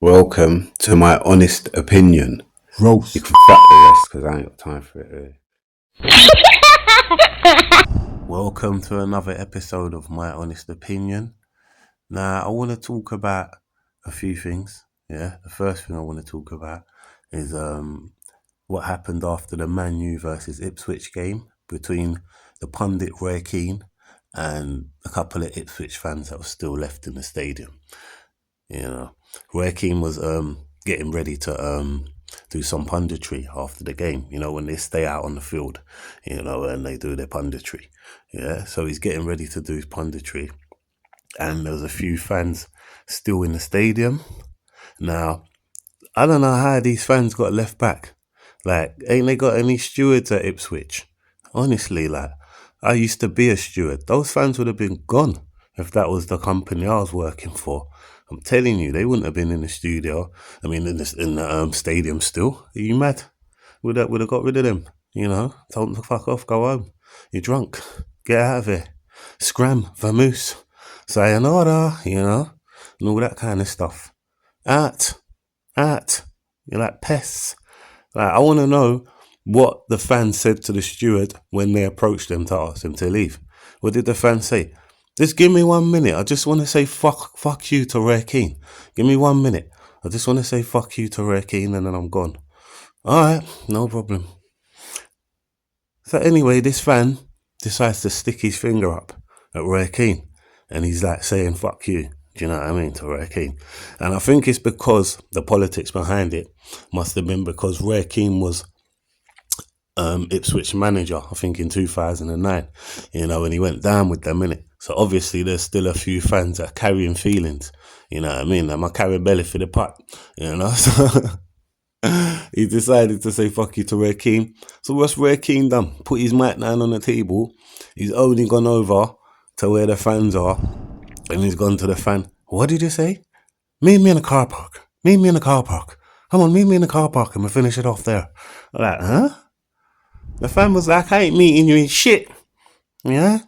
Welcome to my honest opinion. Roast. You can fuck the rest because I ain't got time for it. Welcome to another episode of my honest opinion. Now, I want to talk about a few things. Yeah, the first thing I want to talk about is what happened after the Man U versus Ipswich game between the pundit Ray Keane and a couple of Ipswich fans that were still left in the stadium. You know, Ray Keane was getting ready to do some punditry after the game. You know, when they stay out on the field, you know, and they do their punditry. Yeah, so he's getting ready to do his punditry, and there's a few fans still in the stadium. Now, I don't know how these fans got left back. Like, ain't they got any stewards at Ipswich? Honestly, like, I used to be a steward. Those fans would have been gone if that was the company I was working for. I'm telling you, they wouldn't have been in the studio. I mean, in the stadium still. Are you mad? Would have got rid of them. You know, told them to fuck off, go home. You're drunk. Get out of here. Scram, vamoose, sayonara, you know, and all that kind of stuff. Out. You're like pests. Like, I want to know what the fans said to the steward when they approached them to ask them to leave. What did the fans say? Just give me 1 minute. I just want to say fuck you to Ray Keane. Give me 1 minute. I just want to say fuck you to Ray Keane and then I'm gone. All right, no problem. So anyway, this fan decides to stick his finger up at Ray Keane and he's like saying fuck you. Do you know what I mean? To Ray Keane. And I think it's because the politics behind it must have been because Ray Keane was Ipswich manager, I think in 2009, you know, and he went down with them, innit? So obviously there's still a few fans that are carrying feelings, you know what I mean? I'm a carry belly for the pot, you know? So he decided to say fuck you to Ray Keane. So what's Ray Keane done? Put his mic down on the table. He's only gone over to where the fans are and he's gone to the fan. What did you say? Meet me in the car park. Meet me in the car park. Come on, meet me in the car park and we'll finish it off there. I'm like, huh? The fan was like, I ain't meeting you in shit. Yeah?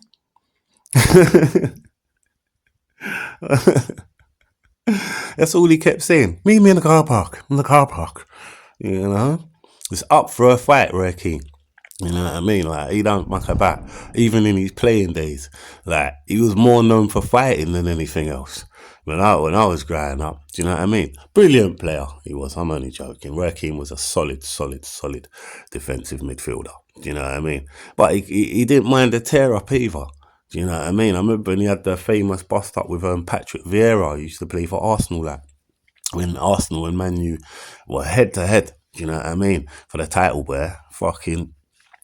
That's all he kept saying. Meet me in the car park. In the car park. You know? It's up for a fight, Ray Keane. You know what I mean? Like, he don't muck about. Even in his playing days. Like, he was more known for fighting than anything else. When I was growing up, do you know what I mean? Brilliant player he was. I'm only joking. Ray Keane was a solid defensive midfielder. Do you know what I mean? But he didn't mind the tear up either. Do you know what I mean? I remember when he had the famous bust up with Patrick Vieira. He used to play for Arsenal, like when Arsenal and Man U were head to head. Do you know what I mean? For the title, where fucking.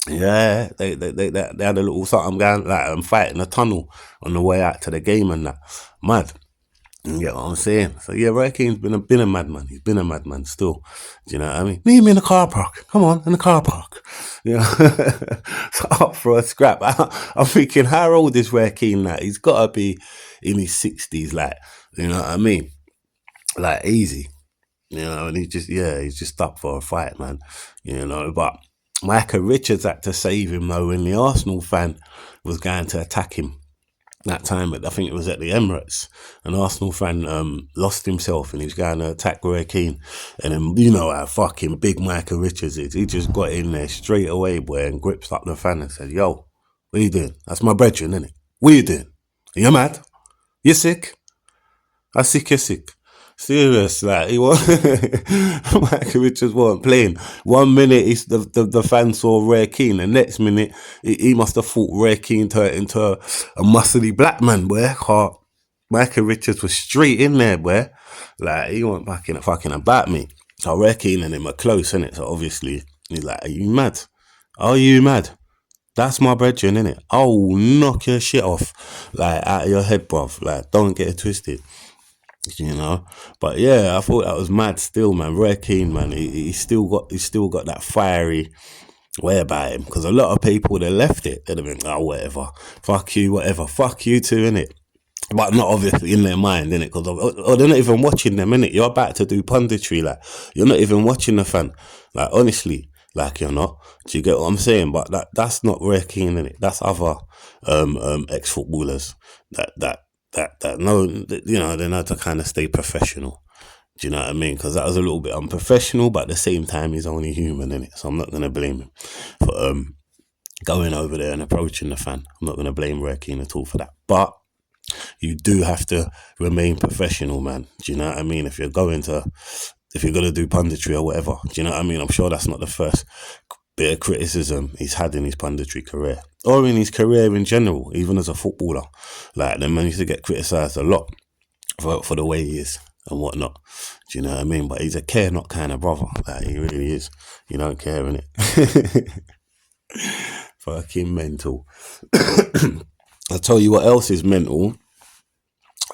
Yeah, they had a little something going like and fighting a tunnel on the way out to the game and that. Mad. You get what I'm saying? So yeah, Ray Keane's been a madman. He's been a madman still. Do you know what I mean? Meet me in the car park. Come on, in the car park. You know, so up for a scrap. I'm thinking, how old is Ray Keane now? He's got to be in his 60s, like, you know what I mean? Like, easy. You know, and he's just up for a fight, man. You know, but Micah Richards had to save him, though, when the Arsenal fan was going to attack him. That time, I think it was at the Emirates, an Arsenal fan lost himself and he was going to attack Ray Keane. And then, you know how fucking big Micah Richards is. He just got in there straight away, boy, and grips up the fan and said, yo, what are you doing? That's my brethren, innit? What are you doing? Are you mad? You sick? I sick, you're sick. Serious, like, he was Micah Richards wasn't playing. 1 minute the fan saw Ray Keane, the next minute he must have thought Ray Keane into a muscly black man, boy. Micah Richards was straight in there, boy. Like, he wasn't fucking about me. So Ray Keane and him are close, innit? So obviously he's like, are you mad? Are you mad? That's my brethren, innit? I'll knock your shit off, like, out of your head, bruv. Like, don't get it twisted. You know, but yeah, I thought that was mad. Still, man, Ray Keane, man, he's still got that fiery way about him. Because a lot of people that left it, they'd have been, oh, whatever, fuck you, whatever, fuck you too, innit? But not obviously in their mind, innit? Because they're not even watching them, innit? You're about to do punditry, like you're not even watching the fan, like honestly, like you're not. Do you get what I'm saying? But that's not Ray Keane, innit? That's other ex-footballers that know, you know, they know to kind of stay professional. Do you know what I mean? Because that was a little bit unprofessional, but at the same time, he's only human, innit? So I'm not gonna blame him for going over there and approaching the fan. I'm not gonna blame Roy Keane at all for that. But you do have to remain professional, man. Do you know what I mean? If you're gonna do punditry or whatever, do you know what I mean? I'm sure that's not the first bit of criticism he's had in his punditry career or in his career in general, even as a footballer. Like, the man used to get criticised a lot for the way he is and whatnot. Do you know what I mean? But he's a care not kind of brother. Like, he really is. You don't care, innit? Fucking mental. I'll tell you what else is mental.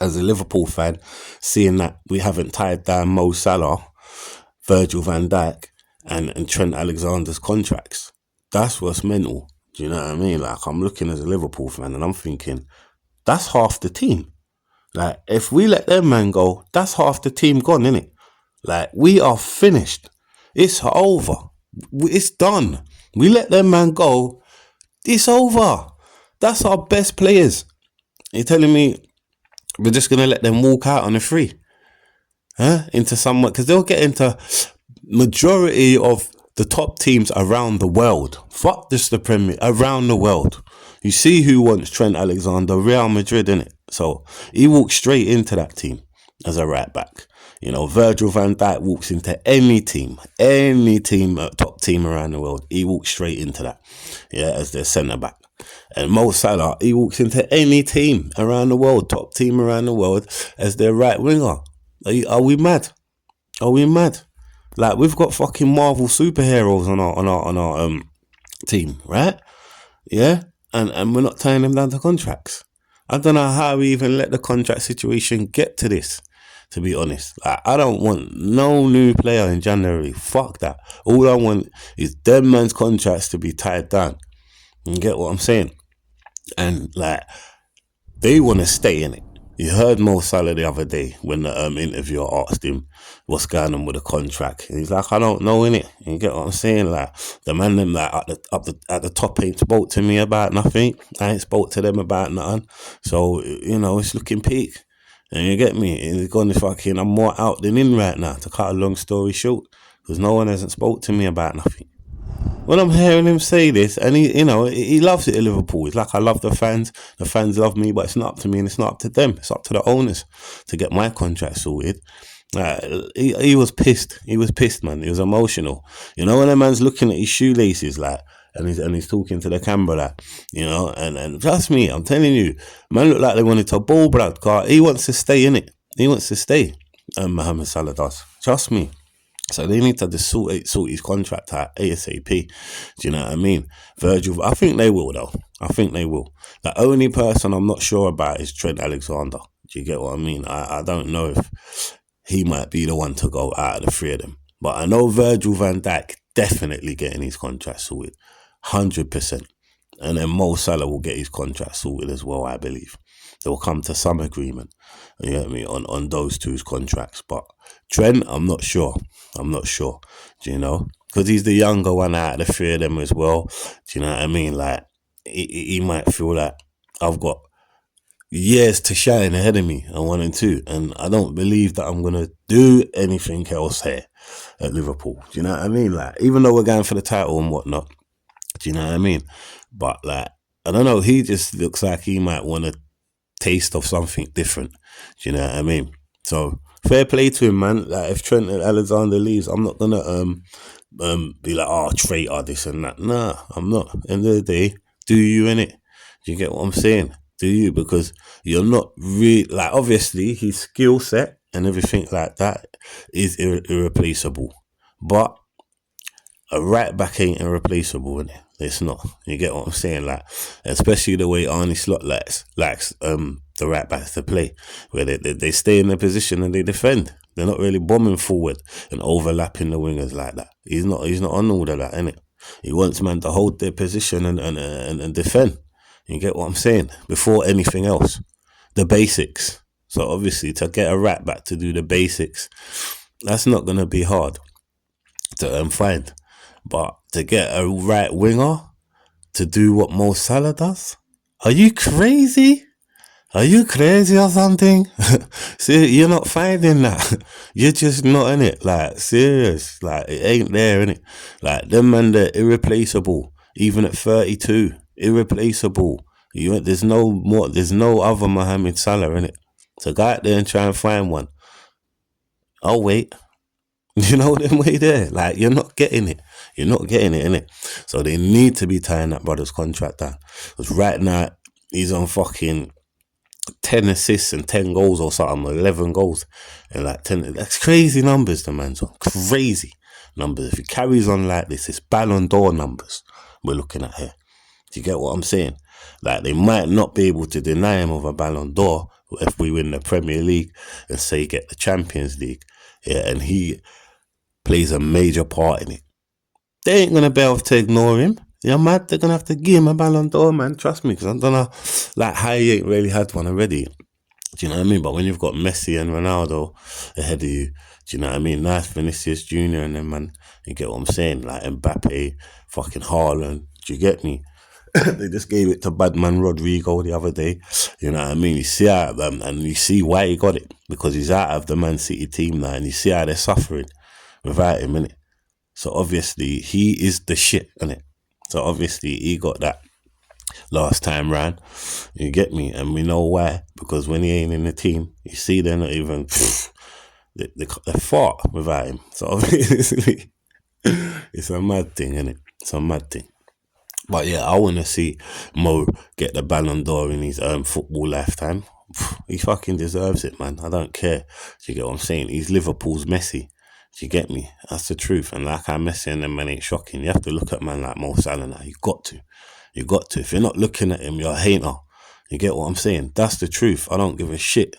As a Liverpool fan, seeing that we haven't tied down Mo Salah, Virgil van Dijk, and Trent Alexander's contracts. That's what's mental. Do you know what I mean? Like, I'm looking as a Liverpool fan and I'm thinking, that's half the team. Like, if we let them man go, that's half the team gone, innit? Like, we are finished. It's over. It's done. We let them man go, it's over. That's our best players. You're telling me we're just going to let them walk out on a free? Huh? Into somewhat, because they'll get into majority of the top teams around the world. Fuck just the Premier, around the world. You see who wants Trent Alexander? Real Madrid, innit? So he walks straight into that team as a right back. You know, Virgil van Dijk walks into any team, top team around the world. He walks straight into that, yeah, as their centre back. And Mo Salah, he walks into any team around the world, top team around the world, as their right winger. Are we mad? Are we mad? Like, we've got fucking Marvel superheroes on our team, right? Yeah, and we're not tying them down to contracts. I don't know how we even let the contract situation get to this, to be honest. Like, I don't want no new player in January. Fuck that. All I want is them man's contracts to be tied down. You get what I'm saying? And, like, they want to stay in it. You heard Mo Salah the other day when the interviewer asked him what's going on with the contract. And he's like, I don't know, innit? You get what I'm saying? Like, the man them like at the top ain't spoke to me about nothing. I ain't spoke to them about nothing. So, you know, it's looking peak. And you get me? It's gone fucking, I'm more out than in right now, to cut a long story short. Because no one hasn't spoke to me about nothing. When I'm hearing him say this, and he loves it at Liverpool. He's like, I love the fans love me, but it's not up to me and it's not up to them. It's up to the owners to get my contract sorted. He was pissed. He was pissed, man. He was emotional. You know, when a man's looking at his shoelaces, like, and he's talking to the camera, like, you know, and trust me, I'm telling you, man, look like they wanted to ball Brad car. He wants to stay in it. He wants to stay. Mohamed Salah does. Trust me. So they need to just sort his contract out ASAP. Do you know what I mean? Virgil, I think they will, though. I think they will. The only person I'm not sure about is Trent Alexander. Do you get what I mean? I don't know if he might be the one to go out of the three of them. But I know Virgil van Dijk definitely getting his contract sorted. 100%. And then Mo Salah will get his contract sorted as well, I believe. They'll come to some agreement, you know what I mean, on those two's contracts. But Trent, I'm not sure. Do you know? Because he's the younger one out of the three of them as well. Do you know what I mean? Like, he might feel like I've got years to shine ahead of me on 1 and 2. And I don't believe that I'm going to do anything else here at Liverpool. Do you know what I mean? Like, even though we're going for the title and whatnot. Do you know what I mean? But, like, I don't know. He just looks like he might want a taste of something different. Do you know what I mean? So, fair play to him, man. Like, if Trent Alexander leaves, I'm not gonna be like, oh, traitor, this and that. Nah, I'm not. End of the day, do you in it? Do you get what I'm saying? Do you? Because you're not really, like, obviously his skill set and everything like that is irreplaceable, but a right back ain't irreplaceable, innit? It's not. You get what I'm saying? Like, especially the way Arne Slot likes the right backs to play, where they stay in their position and they defend. They're not really bombing forward and overlapping the wingers like that. He's not on all of that, innit? He wants man to hold their position and defend. You get what I'm saying? Before anything else. The basics. So obviously to get a right back to do the basics, that's not gonna be hard to find. But to get a right winger to do what Mo Salah does? Are you crazy? Are you crazy or something? See, you're not finding that. You're just not in it. Like, serious. Like, it ain't there, innit? Like, them man, they're irreplaceable. Even at 32, irreplaceable. There's no more, there's no other Mohamed Salah, innit? So go out there and try and find one. I'll wait. You know them way there. Like, you're not getting it. You're not getting it, innit? So they need to be tying that brother's contract down. Because right now, he's on fucking 10 assists and 10 goals or something, 11 goals. And like 10, that's crazy numbers, the man's on. Crazy numbers. If he carries on like this, it's Ballon d'Or numbers we're looking at here. Do you get what I'm saying? Like, they might not be able to deny him of a Ballon d'Or if we win the Premier League and say get the Champions League. Yeah, and he plays a major part in it. They ain't gonna be able to ignore him. You're mad? They're gonna have to give him a Ballon d'Or, man. Trust me, because I don't know, like, how he ain't really had one already. Do you know what I mean? But when you've got Messi and Ronaldo ahead of you, do you know what I mean? Nice Vinicius Junior and then, man, you get what I'm saying? Like Mbappe, fucking Haaland. Do you get me? They just gave it to Badman Rodrigo the other day. You know what I mean? You see how, and you see why he got it, because he's out of the Man City team now, and you see how they're suffering without him, innit? So obviously he is the shit, innit? So obviously he got that last time round. You get me? And we know why. Because when he ain't in the team, you see they're not even they fought without him. So obviously it's a mad thing, innit? It's a mad thing. But yeah, I want to see Mo get the Ballon d'Or in his football lifetime. He fucking deserves it, man. I don't care. Do you get what I'm saying? He's Liverpool's Messi. Do you get me? That's the truth. And like how Messi and them man ain't shocking. You have to look at man like Mo Salah now. You got to. You got to. If you're not looking at him, you're a hater. You get what I'm saying? That's the truth. I don't give a shit.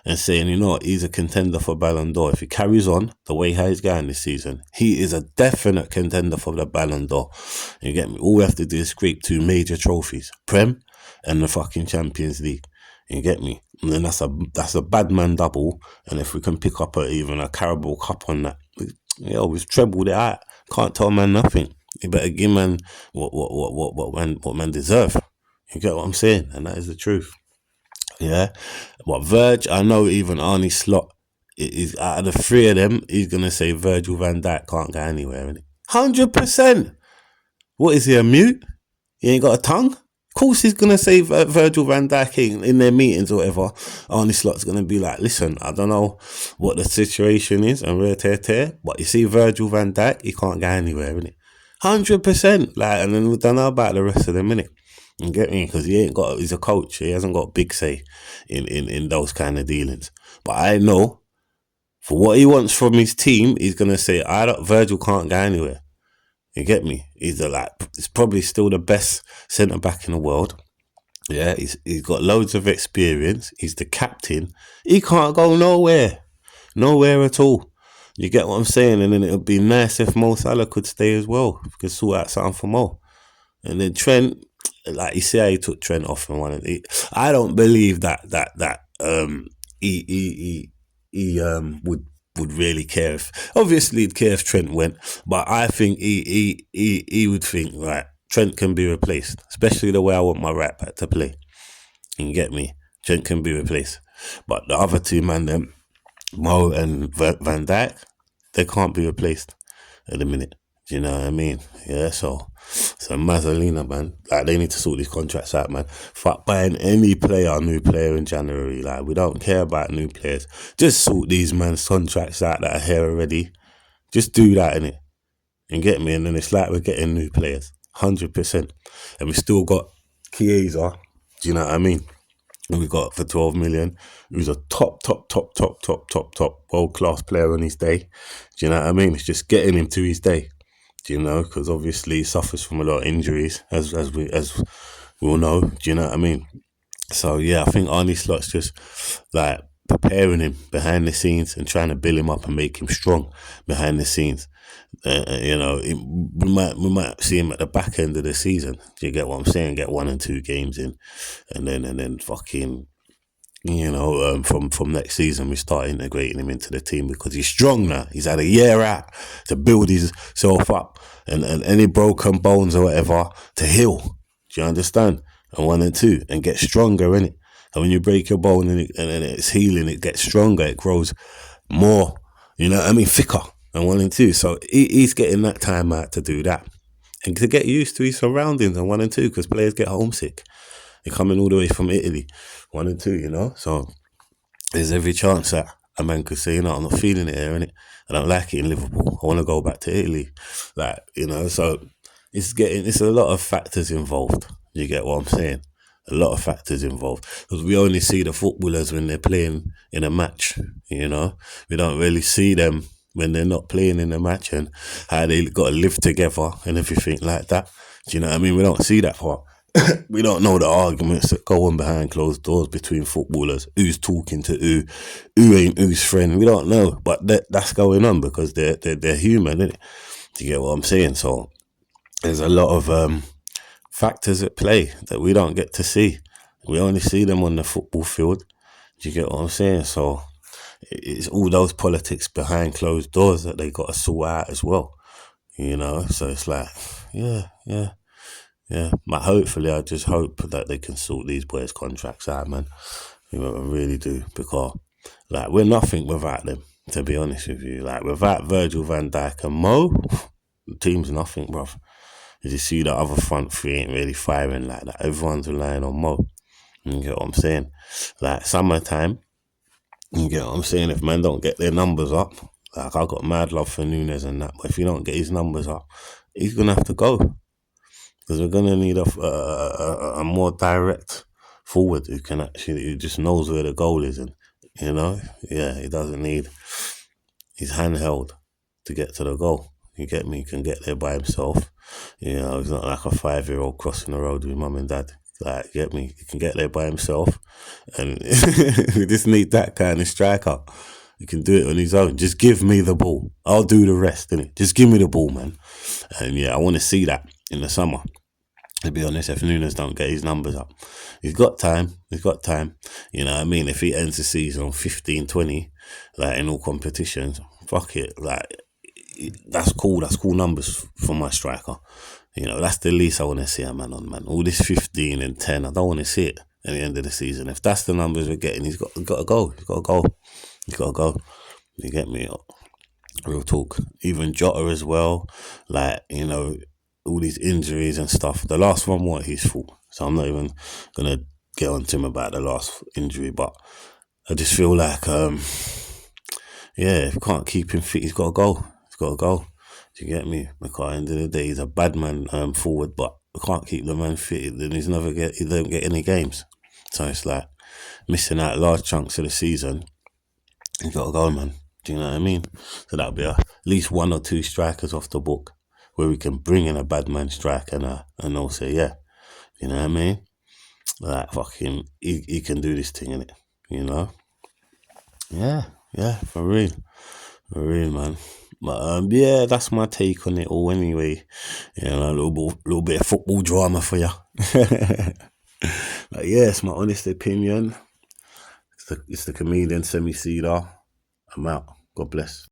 And saying, you know what, he's a contender for Ballon d'Or. If he carries on the way how he's going this season, he is a definite contender for the Ballon d'Or. You get me? All we have to do is scrape 2 major trophies, Prem and the fucking Champions League. You get me? And then that's a bad man double. And if we can pick up even a Carabao Cup on that, we've trebled it out. Can't tell man nothing. You better give man what man deserve. You get what I'm saying? And that is the truth. Yeah. But Virg, I know even Arnie Slot is out of the 3 of them, he's gonna say Virgil van Dijk can't go anywhere, innit? 100%. What is he, a mute? He ain't got a tongue? Of course he's gonna say Virgil van Dijk in their meetings or whatever. Arnie Slot's gonna be like, listen, I don't know what the situation is and but you see Virgil van Dijk, he can't go anywhere, innit? 100%. Like, and then we don't know about the rest of them, innit? You get me? Because he's a coach. He hasn't got big say in those kind of dealings. But I know for what he wants from his team, he's going to say, Virgil can't go anywhere. You get me? He's probably still the best centre back in the world. Yeah, he's got loads of experience. He's the captain. He can't go nowhere. Nowhere at all. You get what I'm saying? And then it would be nice if Mo Salah could stay as well. We could sort out something for Mo. And then Trent, like you see how he took Trent off and one. I don't believe that he would really care if, obviously he'd care if Trent went, but I think he would think, right, Trent can be replaced, especially the way I want my right back to play. You get me? Trent can be replaced, but the other 2 man, them Mo and Van Dijk, they can't be replaced at the minute. Do you know what I mean? Yeah, so Mazzolina, man, like, they need to sort these contracts out, man. Fuck buying any new player in January. Like, we don't care about new players. Just sort these man's contracts out that are here already. Just do that, innit? And get me? And then it's like we're getting new players. 100%. And we still got Chiesa. Do you know what I mean? And we got for 12 million. He was a top world-class player on his day. Do you know what I mean? It's just getting him to his day. Do you know? Because obviously he suffers from a lot of injuries, as we all know. Do you know what I mean? So yeah, I think Arnie Slot's just like preparing him behind the scenes and trying to build him up and make him strong behind the scenes. We might see him at the back end of the season. Do you get what I'm saying? Get 1 and 2 games in, and then fucking, from next season we start integrating him into the team because he's strong now. He's had a year out to build himself up and any broken bones or whatever to heal. Do you understand? And 1 and 2 and get stronger in it. And when you break your bone and it's healing, it gets stronger, it grows more, you know what I mean, thicker and 1 and 2. So he's getting that time out to do that. And to get used to his surroundings in 1 and 2, because players get homesick. They're coming all the way from Italy, 1 and 2, you know? So there's every chance that a man could say, you know, I'm not feeling it here, innit? I don't like it in Liverpool. I want to go back to Italy. Like, you know, so it's a lot of factors involved. You get what I'm saying? A lot of factors involved. Because we only see the footballers when they're playing in a match, you know? We don't really see them when they're not playing in the match and how they got to live together and everything like that. Do you know what I mean? We don't see that part. We don't know the arguments that go on behind closed doors between footballers. Who's talking to who ain't whose friend? We don't know, but that's going on because they're human, innit? Do you get what I'm saying? So there's a lot of factors at play that we don't get to see. We only see them on the football field. Do you get what I'm saying? So it's all those politics behind closed doors that they got to sort out as well. You know, so it's like, yeah. But hopefully, I just hope that they can sort these boys' contracts out, man. You know, I really do, because like we're nothing without them. To be honest with you, like without Virgil van Dijk and Mo, the team's nothing, bruv. You just see the other front three ain't really firing like that. Everyone's relying on Mo. You get what I'm saying? Like summertime, you get what I'm saying? If man don't get their numbers up, like I got mad love for Nunes and that, but if you don't get his numbers up, he's gonna have to go. Because we're gonna need a more direct forward who just knows where the goal is, and you know, yeah, he doesn't need his handheld to get to the goal. You get me? He can get there by himself. You know, he's not like a 5-year-old crossing the road with mum and dad. Like, get me? He can get there by himself, and we just need that kind of striker. He can do it on his own. Just give me the ball. I'll do the rest, innit? Just give me the ball, man. And yeah, I want to see that in the summer. To be honest, if Nunes don't get his numbers up, he's got time. You know what I mean? If he ends the season on 15, 20, like in all competitions, fuck it. Like, that's cool. That's cool numbers for my striker. You know, that's the least I want to see a man on, man. All this 15 and 10, I don't want to see it at the end of the season. If that's the numbers we're getting, he's got to go. He's got to go. You get me? Real talk. Even Jota as well. Like, you know, all these injuries and stuff. The last one wasn't his fault, so I'm not even gonna get on to him about the last injury. But I just feel like, if we can't keep him fit, he's got to go. Do you get me? Because at the end of the day, he's a bad man forward, but we can't keep the man fit. Then he don't get any games. So it's like missing out large chunks of the season. He's got to go, man. Do you know what I mean? So that'll be at least 1 or 2 strikers off the book, where we can bring in a bad man striker and all say, yeah, you know what I mean? Like, fucking, he can do this thing, innit? You know? Yeah, for real, man. But, yeah, that's my take on it all anyway. You know, a little bit of football drama for you. But, yeah, it's my honest opinion. It's the comedian Cedar. I'm out. God bless.